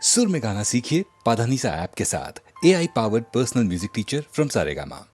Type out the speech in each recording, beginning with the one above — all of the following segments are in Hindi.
सुर में गाना सीखिए पाधानीसा ऐप के साथ। AI powered personal music teacher from Saregama.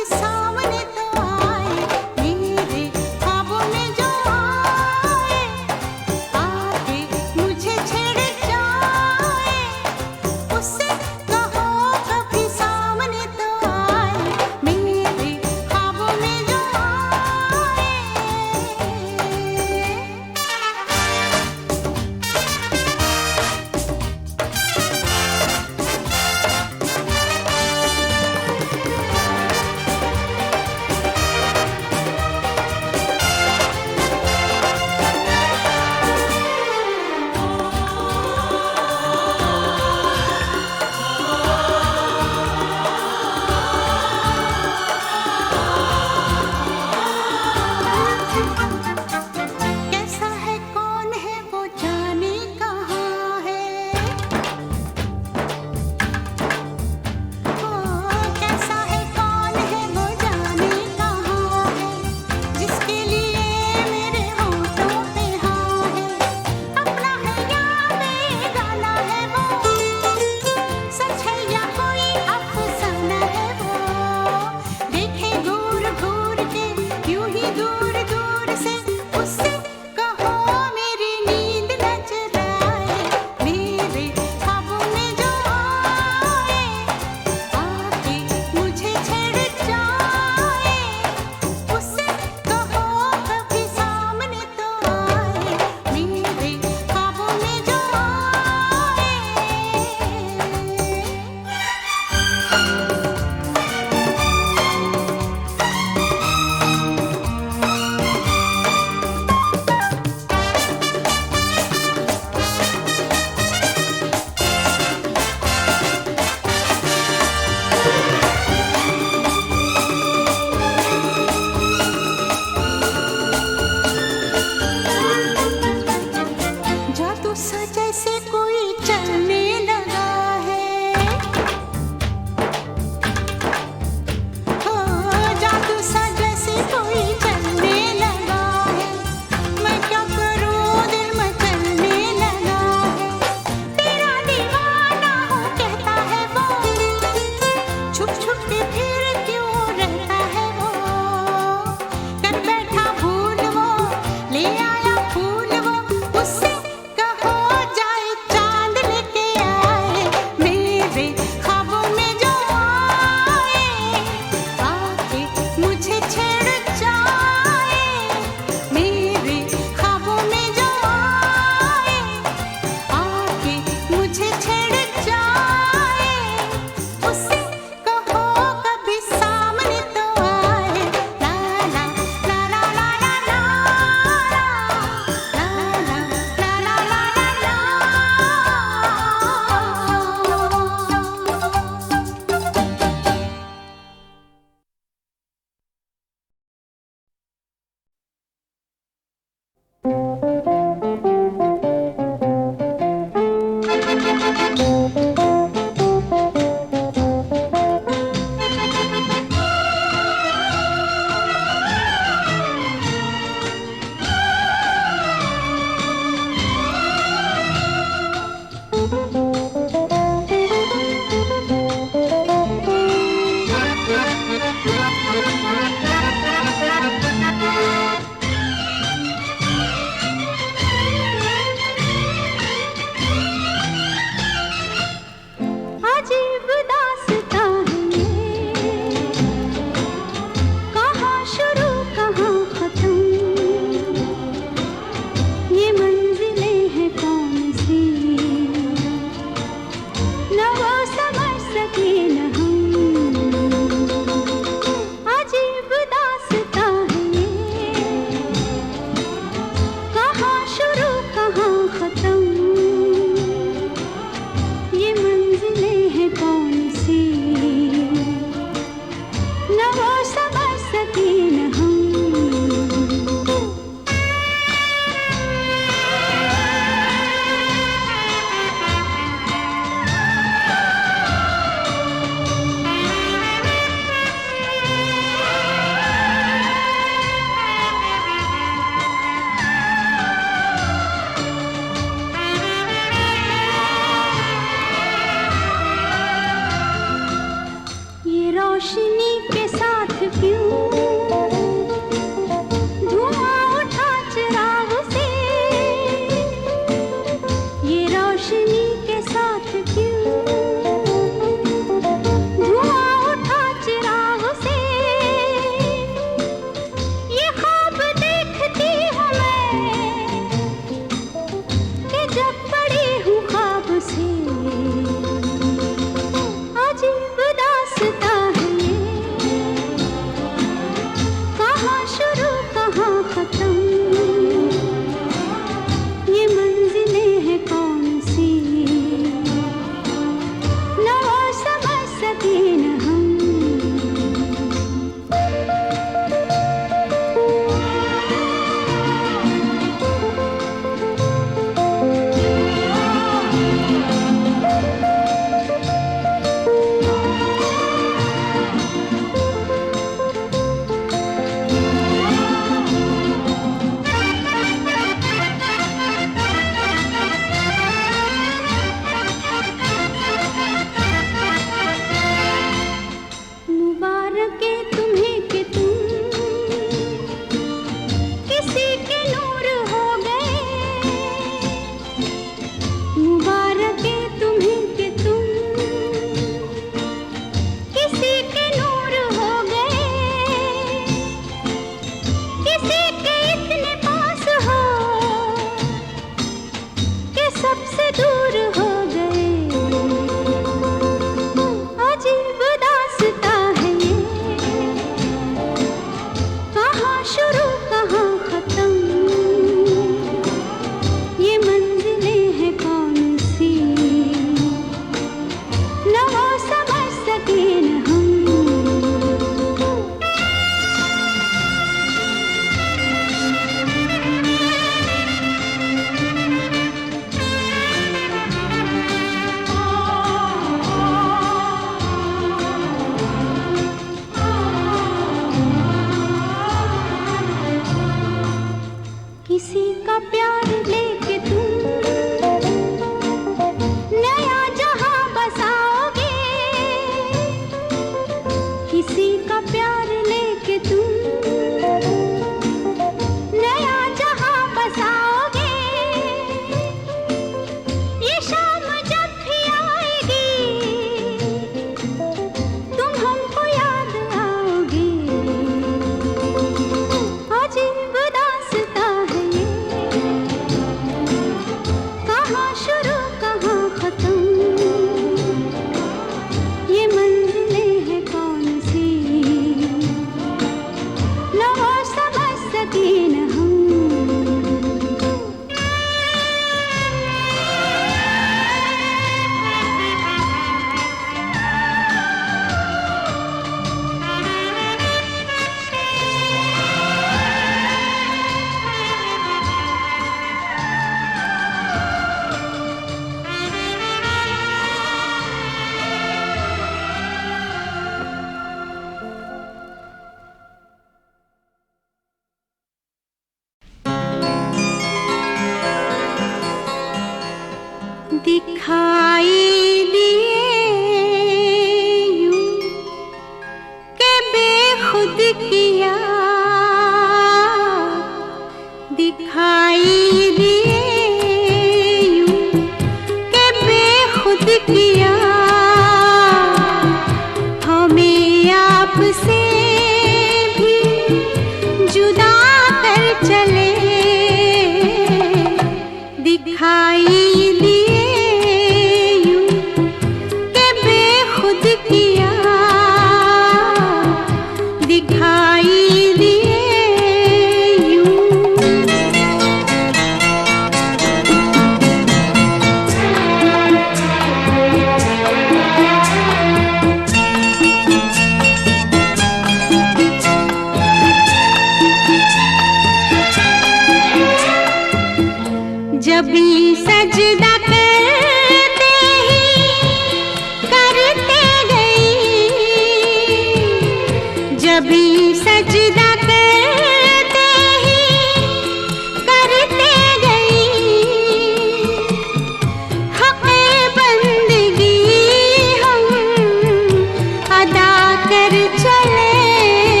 कर चले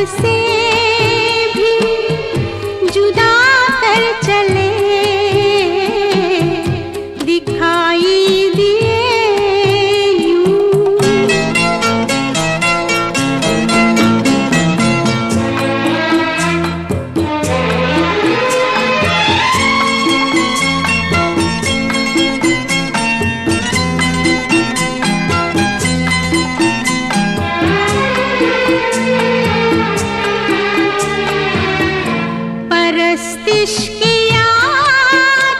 आपसे भी जुदा कर चले, दिखाई दिए परस्तिश किया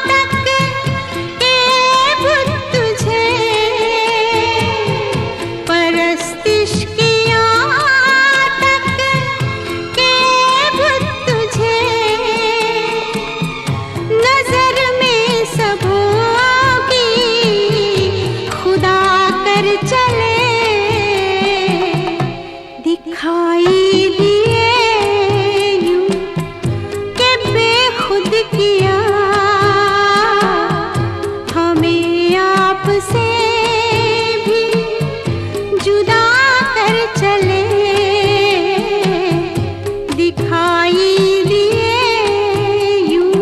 तक के बुत तुझे, परस्तिश किया तक के बुत तुझे, नजर में सबों की खुदा कर चले, दिखाई दिए खुद किया हमें आपसे भी जुदा कर चले, दिखाई दिए यूं।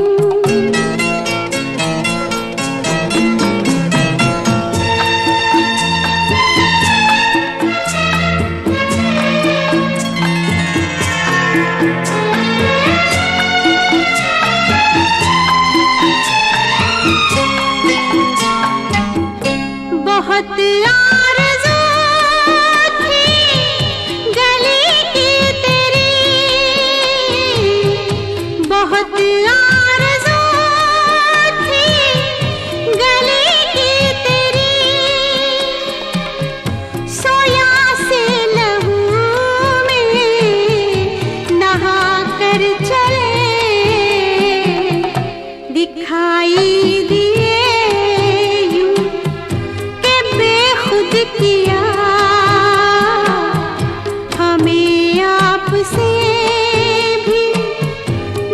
बहुत आरज़ू थी गली की तेरी, बहुत आरज़ू थी गली की तेरी, सोया से लहू में नहा कर चले, दिखाई दिए खुद किया हमें आपसे भी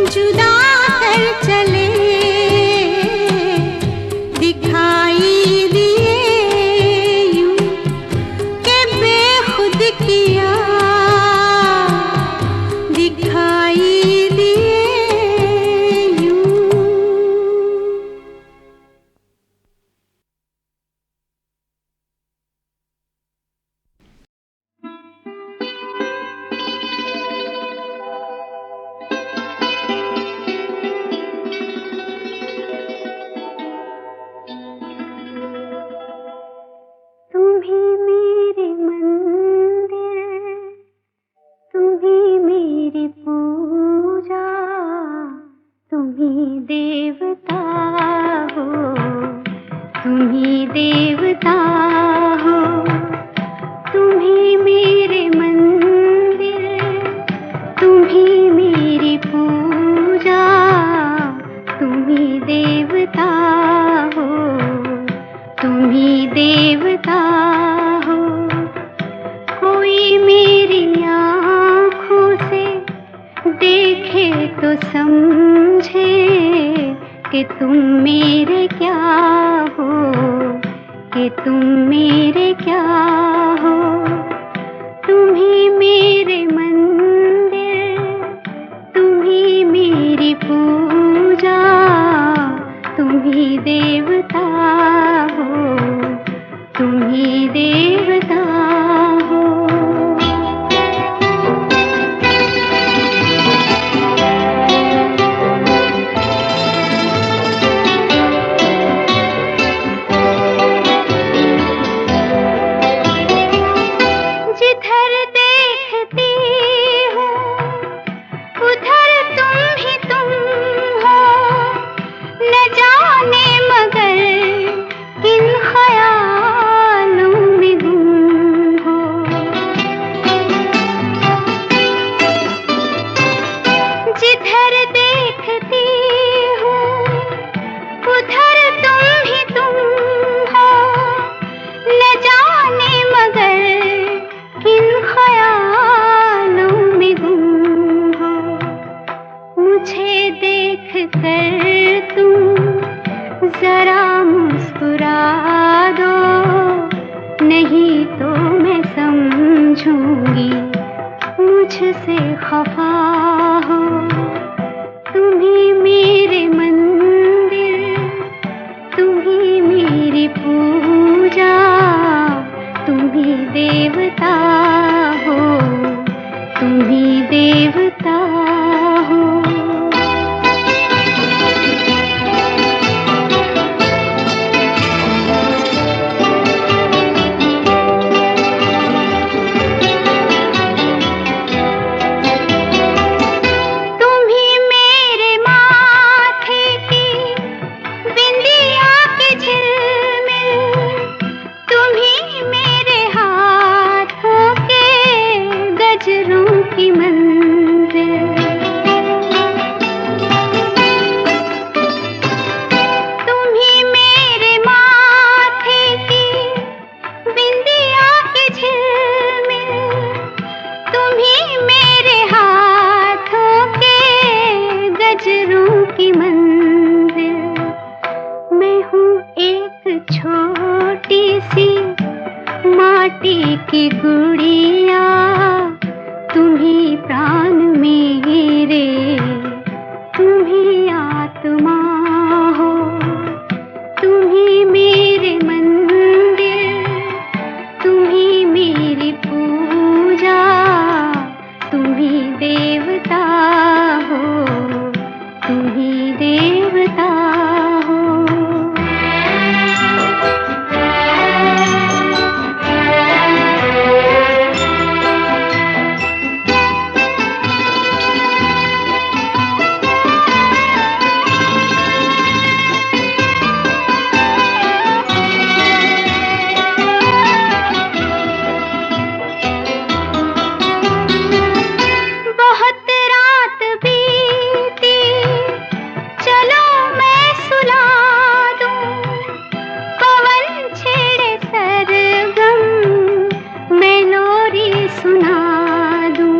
जुदा कर चले, दिखाई दिए यूं कि बेखुद किया, दिखाई दिए यूं। देवता हो, तुम्ही मेरे मंदिर, तुम्ही मेरी पूजा, तुम्ही देवता हो, तुम्ही देवता हो। कोई मेरी आँखों से देखे तो समझे कि तुम मेरे क्या हो, कि तुम मेरे क्या हो। तुम्ही मेरे मंदिर, तुम्ही मेरी पूजा, तुम्ही देवता हो, तुम्ही देवता हो। मुझसे खफा हो। तुम ही मेरे मंदिर, तुम ही मेरी पूजा, तुम ही देवता हो, तुम ही देवता हो। तुम ही मेरे माथे की बिंदिया के झिलमिल, तुम ही मेरे हाथों के गजरों की मंजिल। तुम ही मेरे माथे की बिंदिया के झिलमिल, तुम ही मेरे हाथों के गजरों की मंजिल। मैं हूँ एक छोटी सी माटी की गुड़िया, तुम ही प्राण मेरे, तुम ही आत्मा हो। तुम ही मेरे मंदिर, तुम ही मेरी पूजा, तुम ही देवता हो, तुम ही देवता हो। बहुत रात बीती, चलो मैं सुला दूं। पवन छेड़े सरगम, मैं लोरी सुना दूं।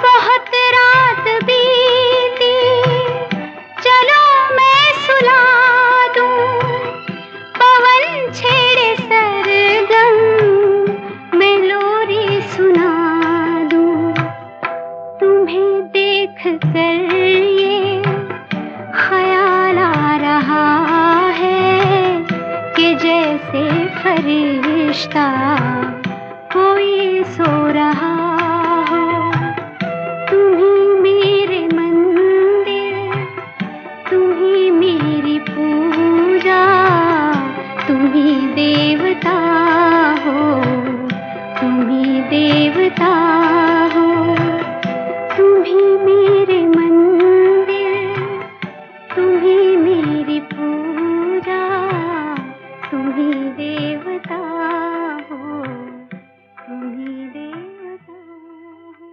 बहुत रात बीती, चलो मैं सुला दूं। पवन छेड़े सरगम, मैं लोरी सुना दूं। तुम्हें देख कर ये ख्याल आ रहा है कि जैसे फरिश्ता कोई सो रहा हो। तुम ही मेरे मंदिर, तुम ही मेरी पूजा, तुम ही देवता हो, तुम ही देवता हो। तुम ही मेरे मंदिर, तुम ही मेरी पूजा, तुम ही देवता हो, तुम ही देवता हो।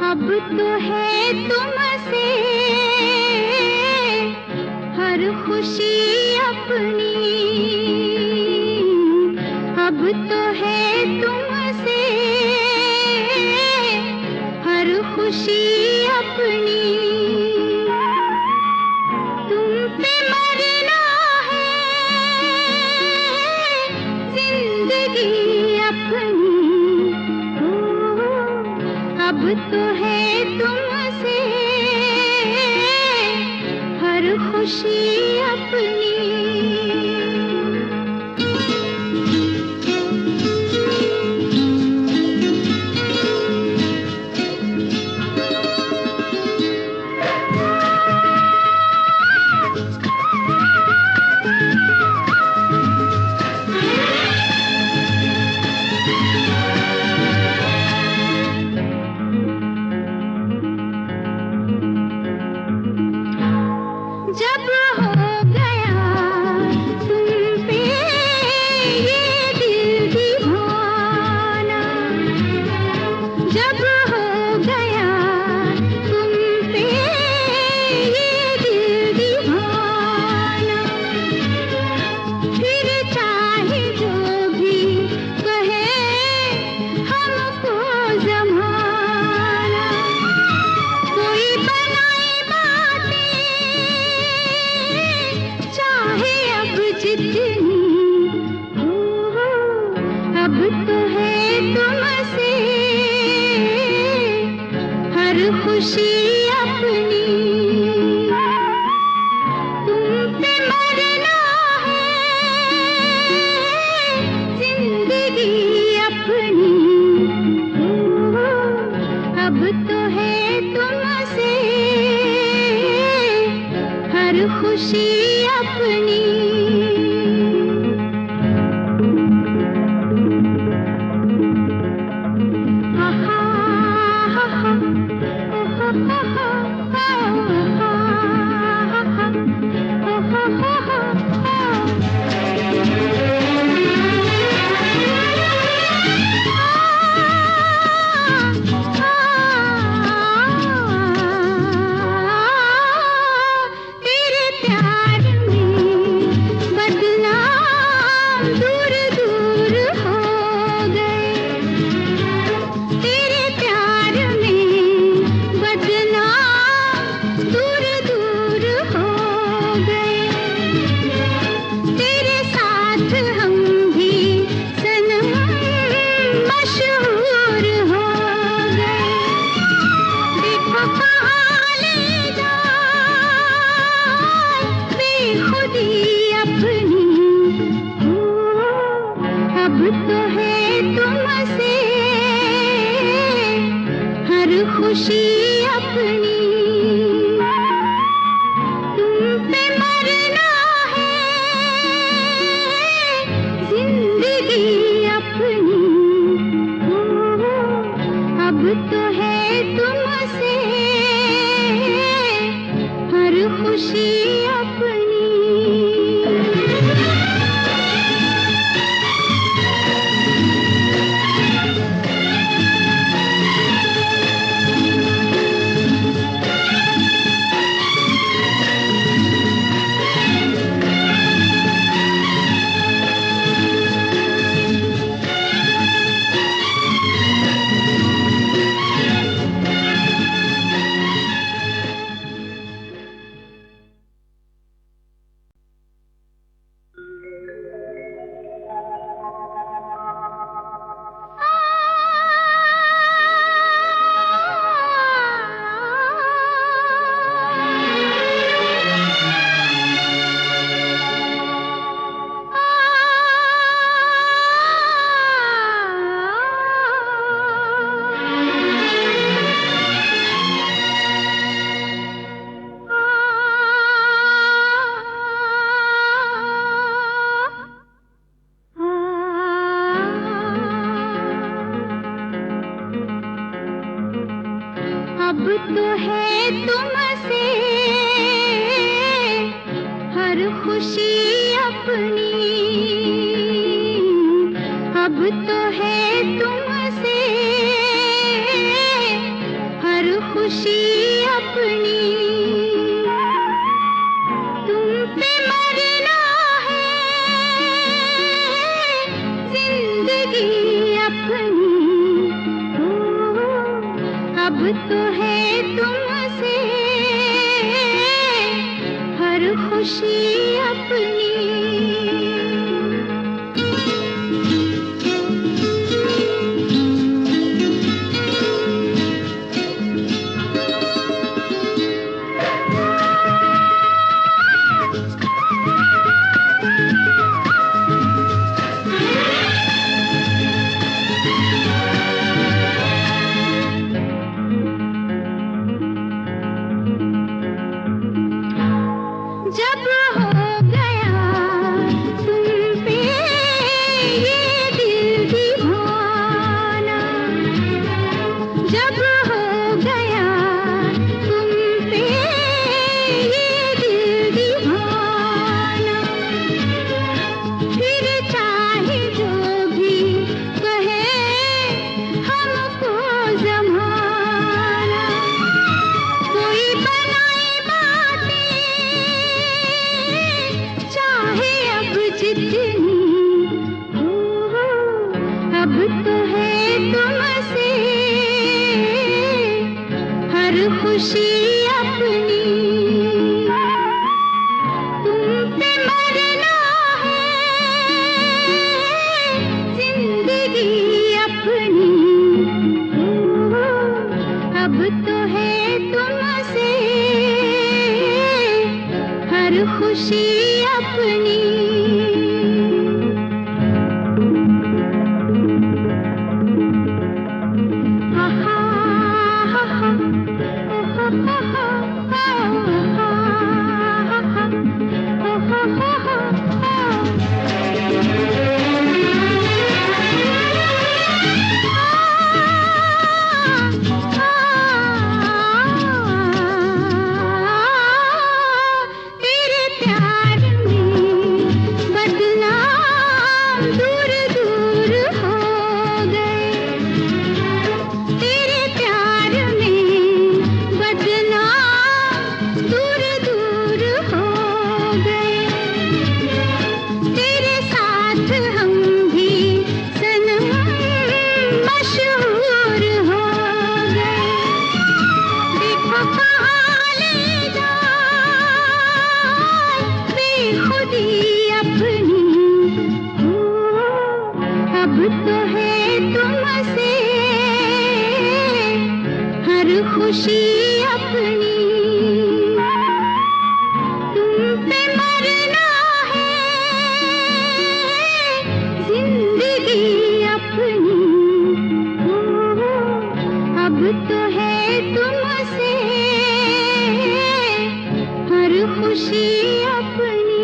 अब तो है तुमसे हर खुशी अपनी, अब तो है तुमसे हर खुशी अपनी। तुम पे मरना है जिंदगी अपनी, अब तो है तुमसे हर खुशी अपनी। हर खुशी अपनी। आहा, आहा, तेरे प्यार में बदनाम दूर दूर हो गए। तेरे प्यार में बदनाम दूर दूर हो गए। तेरे साथ हम भी सनम मशहूर हो गए। देखो कहाँ ले जाए बेखुदी अपनी। अब तो है तुमसे हर खुशी अपनी। तुम पे मरना है जिंदगी अपनी। अब तो है तुमसे हर खुशी अपनी। अब तो है तुमसे हर खुशी अपनी। अब तो है तुमसे हर खुशी अपनी। तुम पे मरना है जिंदगी अपनी। अब तो है तुमसे हर खुशी अपनी। जब हो गया तुम पे ये दिल दीवाना। जब हो गया तुम पे ये दिल दीवाना। फिर चाहे जो भी कहे हमको जमाना। कोई बनाए बातें चाहे अब जितनी हो। अब तो है तुमसे हर खुशी अपनी। तुम पे मरना है जिंदगी अपनी। अब तो है तुमसे हर खुशी अपनी। आहा, आहा, आहा, आहा, आहा, दूर दूर हो गए, तेरे साथ हम भी सनम मशहूर हो गए। देखो कहाँ ले जाए बेखुदी अपनी, ओ, अब तो है तुमसे हर खुशी अपनी। तुम पे मरना है जिंदगी अपनी, ओ, अब तो है तुमसे हर खुशी अपनी।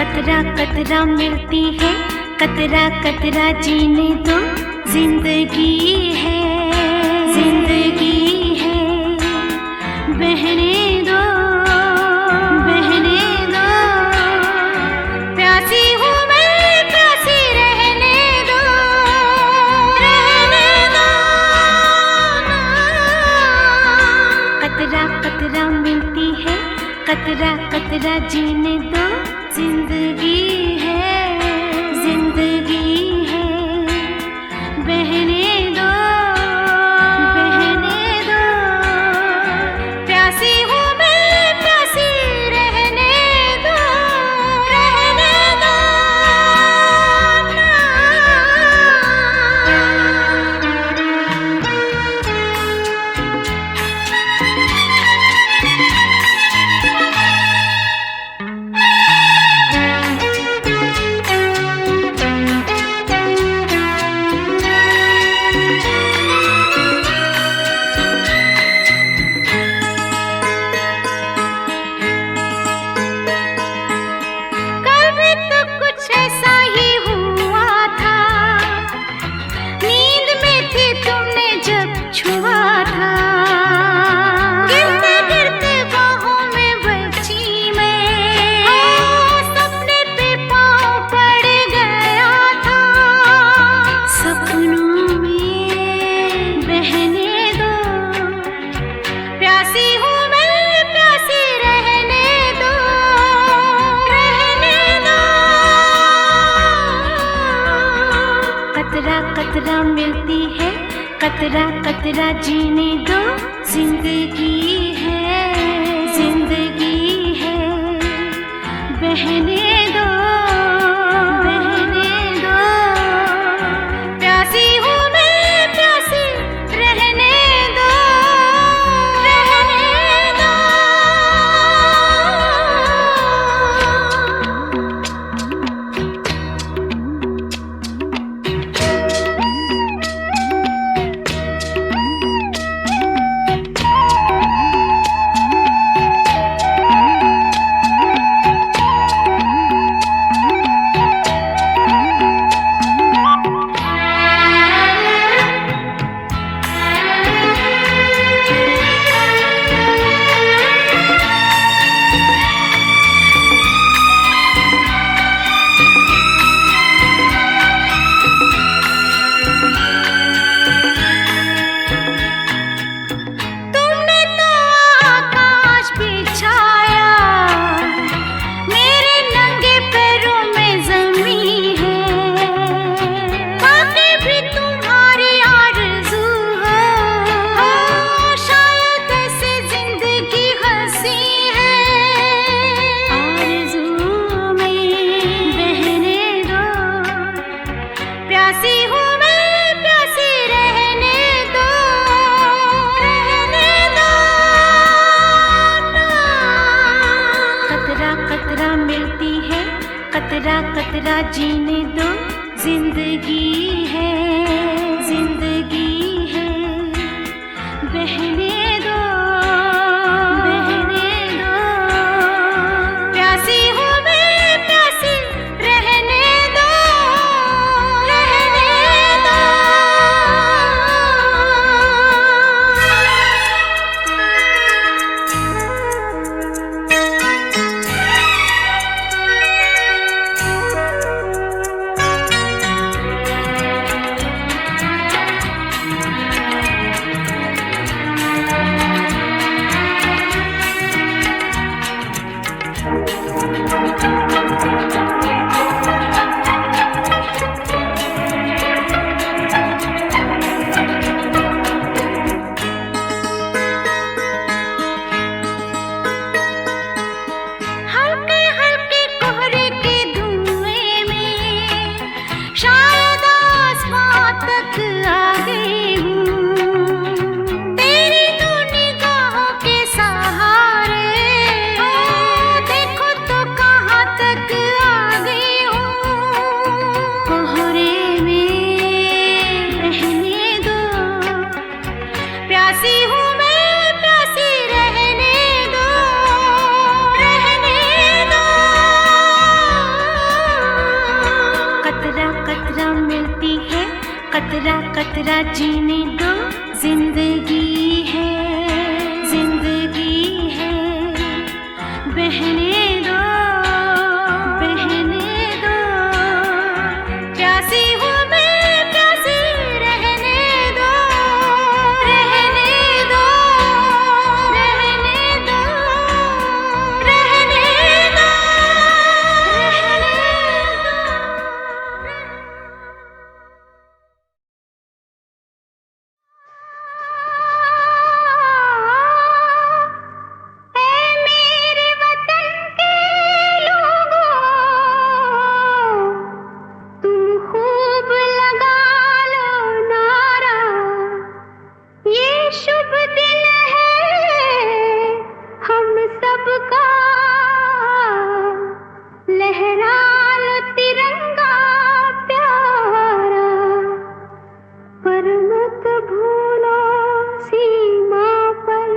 कतरा कतरा मिलती है, कतरा कतरा जीने दो, जिंदगी है, जिंदगी है, बहने दो, बहने दो, प्यासी हूँ मैं, प्यासी रहने दो, रहने दो। कतरा कतरा मिलती है, कतरा कतरा जीने दो, जिंदगी है, जिंदगी है, बहने दो, बहने दो, प्यासी हूँ मैं, प्यासी रहने दो, रहने दो। कल भी तो कुछ ऐसा ही हुआ था, नींद में थी तुमने जब छुआ था, गिरते गिरते बाहों में बची मैं, सपने पे पाँव पड़ गया था, सपनों में बहने दो, प्यासी हूँ मैं, प्यासी रहने दो, रहने दो। कतरा कतरा मिलती है, कतरा कतरा जीने दो, जिंदगी है, जिंदगी है, बहने दो, बहने दो, प्यासी हूँ मैं, प्यासी रहने दो, रहने दो। तुमने तो आकाश बिछाया, मेरे नंगे पैरों में ज़मीं है, बाकी भी तुम्हारी आरज़ू हो, शायद ऐसे ज़िंदगी हँसी है, आरज़ू में बहने दो, प्यासी हूँ मैं, प्यासी रहने दो, रहने दो। कतरा कतरा मिलती है, कतरा कतरा जीने दो, जिंदगी है, जिंदगी है, बहने दो, बहने दो, प्यासी हूँ मैं, प्यासी रहने दो, रहने दो। कतरा कतरा जीने दो, जिंदगी है, जिंदगी है, बहने दो, बहने दो, प्यासी हूँ मैं, प्यासी रहने दो, रहने दो, रहने दो, रहने दो, रहने ऐ मेरे वतन के लोगों, तुम खूब लगा लो नारा, ये शुभ दिन है हम सबका, लहरा लो तिरंगा प्यारा, पर मत भूलो सीमा पर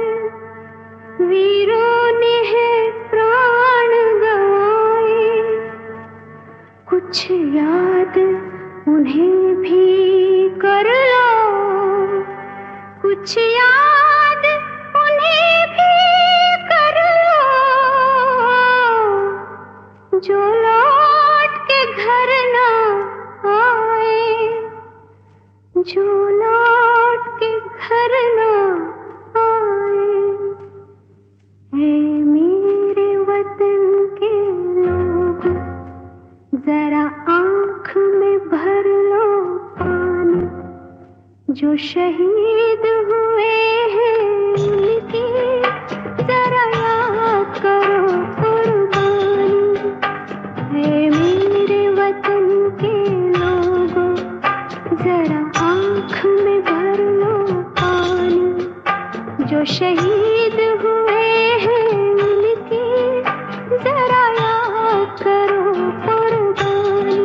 वीरों ने है प्राण गंवाए, कुछ याद उन्हें भी कर लो, कुछ याद उन्हें भी कर लो, जो लौट के घर ना आए, जो लौट के घर ना आए। ऐ मेरे वतन के लोग, जरा आँख में भर लो पानी, जो शहीद हुए हैं उनकी जरा याद करो कुर्बानी। ऐ मेरे वतन के लोगों, जरा आँख में भर लो पानी, जो शहीद हुए हैं उनकी जरा याद करो कुर्बानी।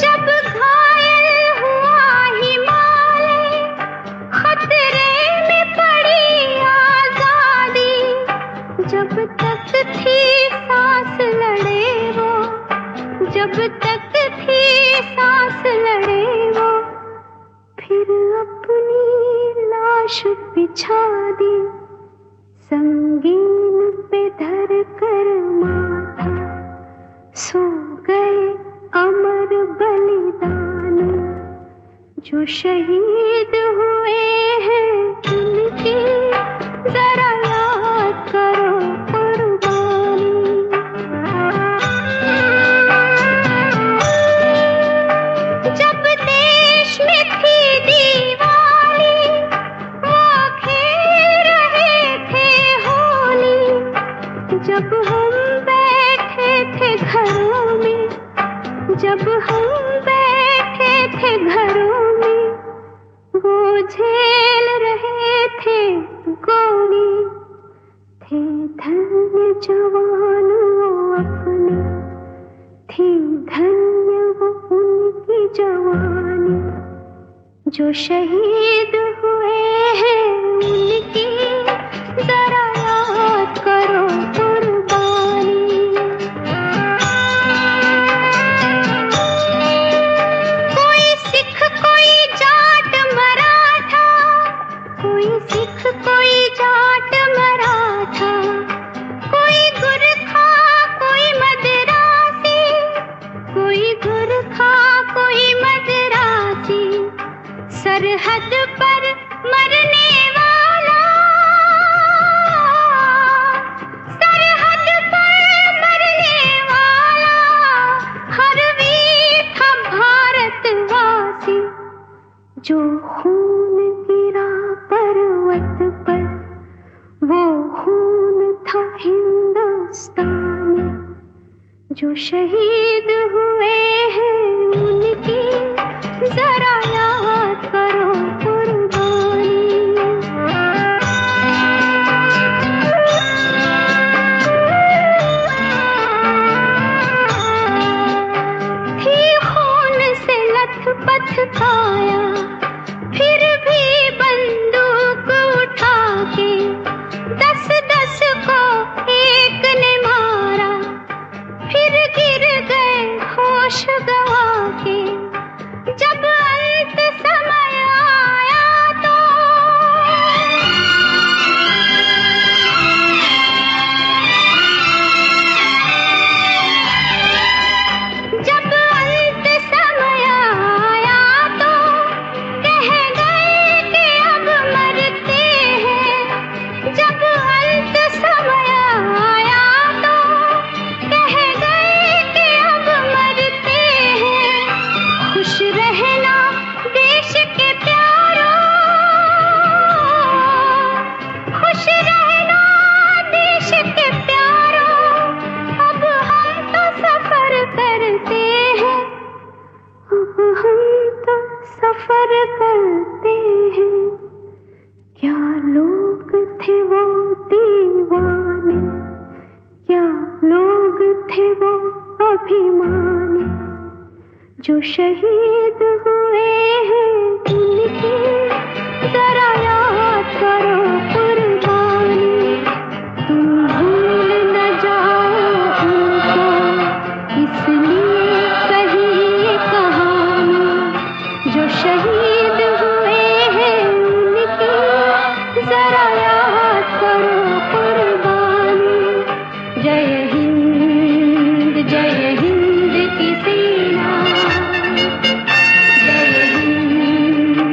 जब घायल हुआ हिमालय, खतरे में पड़ी आजादी, जब तक थी सांस लड़े वो, जब तक थी सांस लड़े वो, फिर अपनी लाश बिछा दी, संगीन पे धर कर माथा, सो गए अमर बलिदानी, जो शहीद हुए हैं उनकी जरा याद करो कुर्बानी। जब देश में थी दिवाली, वो खेल रहे थे होली, जब हम बैठे थे घरों में, जब हम बैठे थे घरों में, वो झेल रहे थे गोली, थे धन्य जवान वो अपने, थी धन्य वो उनकी जवानी, जो शहीद हुए हैं उनकी जरा याद करो कुर्बानी। कोई सिख कोई जाट मराठा, कोई सिख कोई जाट मराठा, कोई गुरखा कोई मदरासी, कोई गुरखा कोई मदरासी, सरहद पर मरने वाला, सरहद पर मरने वाला, हर वीर था भारतवासी, जो खून गिरा पर्वत पर, वो खून था हिंदुस्तानी, जो शहीद हुए हैं उनकी जरा याद करो कुर्बानी। थी खून से लथपथ काया, फिर भी बंदूक उठा के 10-10 को एक ने मारा, फिर गिर क्या लोग थे वो अभिमानी जो शहीद हुए हैं उनकी जरा याद करो कुर्बानी। तुम भूल न जाओ उनको इसलिए कही ये कहानी जो शहीद हुए हैं उनकी जरा याद करो कुर्बानी। जय हिंद की सेना, जय हिंद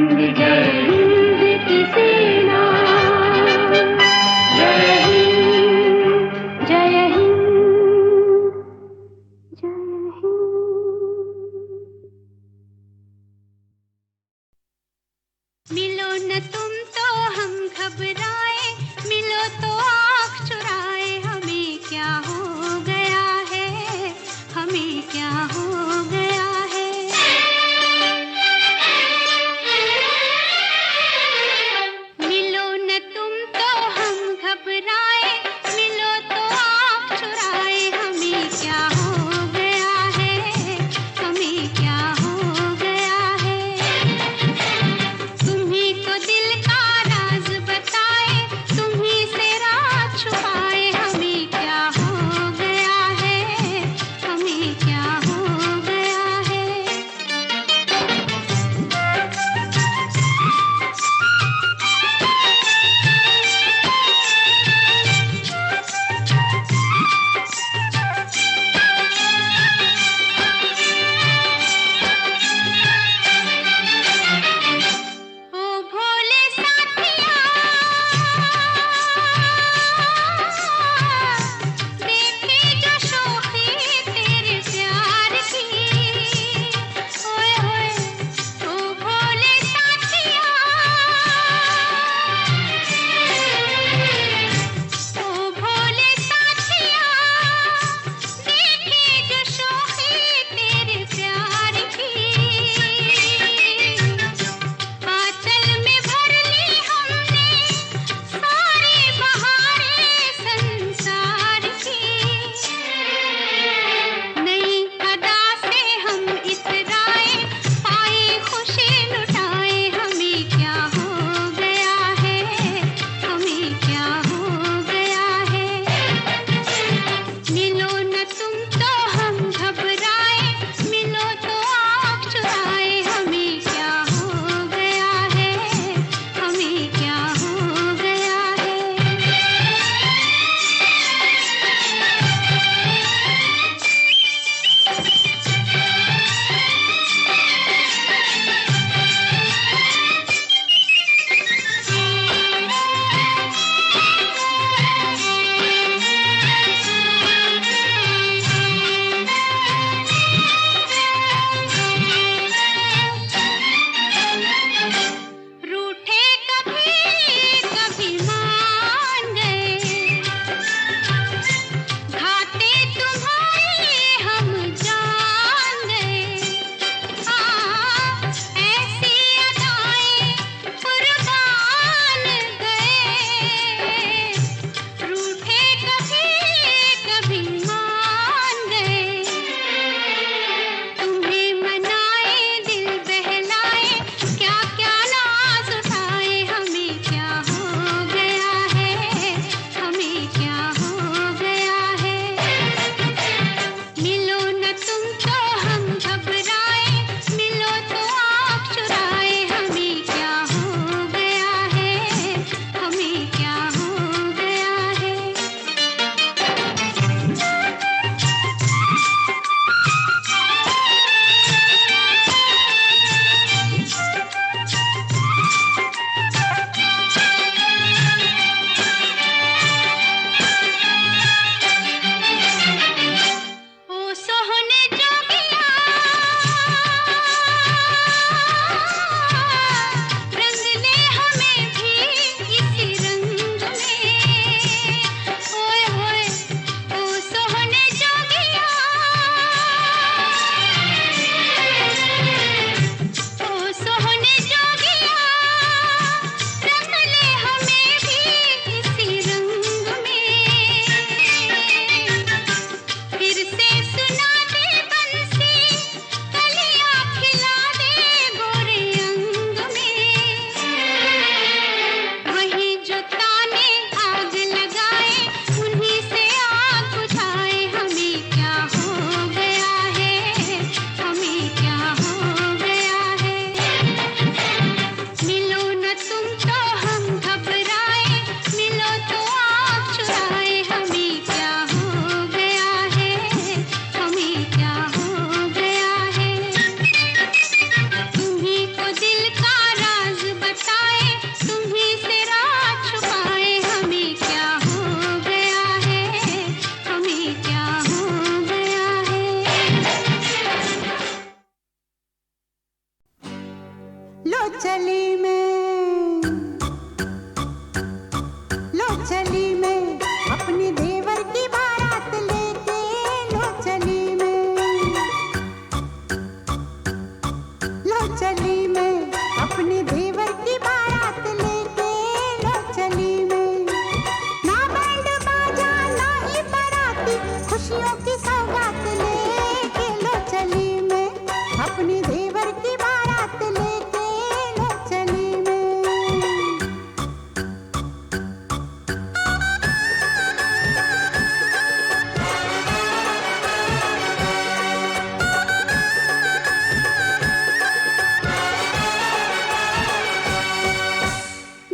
खुशियों की सौगात लेके लो चली मैं, अपनी देवर की बारात लेके लो चली मैं।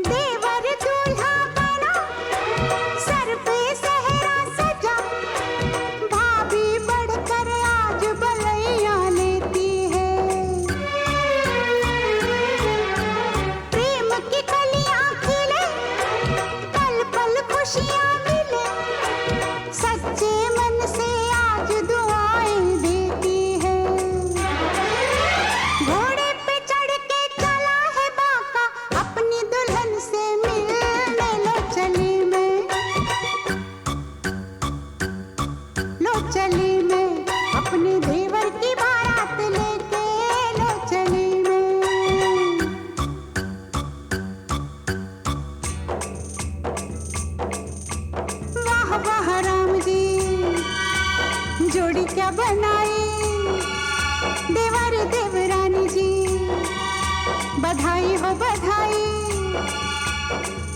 देवर दूल्हा बना, सर पे सेहरा सजा, भाभी बढ़कर आज बलैया लेती है। प्रेम की कलियां खिले, पल पल खुशियां मिले, सच्चे मन से आज दुआएं देती है। घोड़े पे चढ़ के चला है बाका, अपनी दुल्हन से मिलने लो चली मैं, लो चली मैं, अपने देवर की बारात लेके लो चली मैं। वाह वाह राम जी, जोड़ी क्या बनाई, देवर देवरानी जी, बधाई हो बधाई।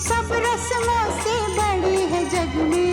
सब रस्मों से बड़ी है जग में